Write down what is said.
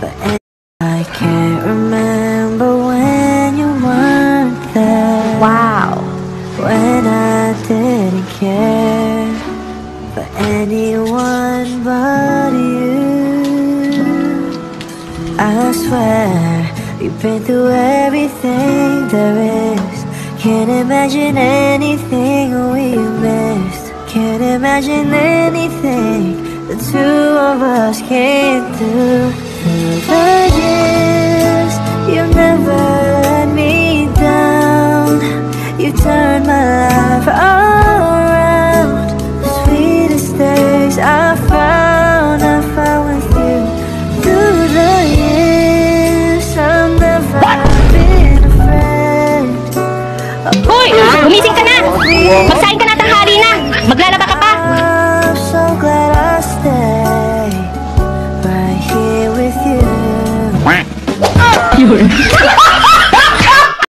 but I can't remember when you weren't there. Wow. When I didn't care for anyone but you. I swear we've been through everything there is. Can't imagine anything we missed. Can't imagine anything the two of us can't do. Through the years, you've never let me down. You turned my life around. The sweetest days I found with you. Through the years, I've never been afraid. Hoy! Gumising ka na! Magsain ka na tanghali na! Maglalaba ka pa! I'm so glad I stayed right here with you. Yun.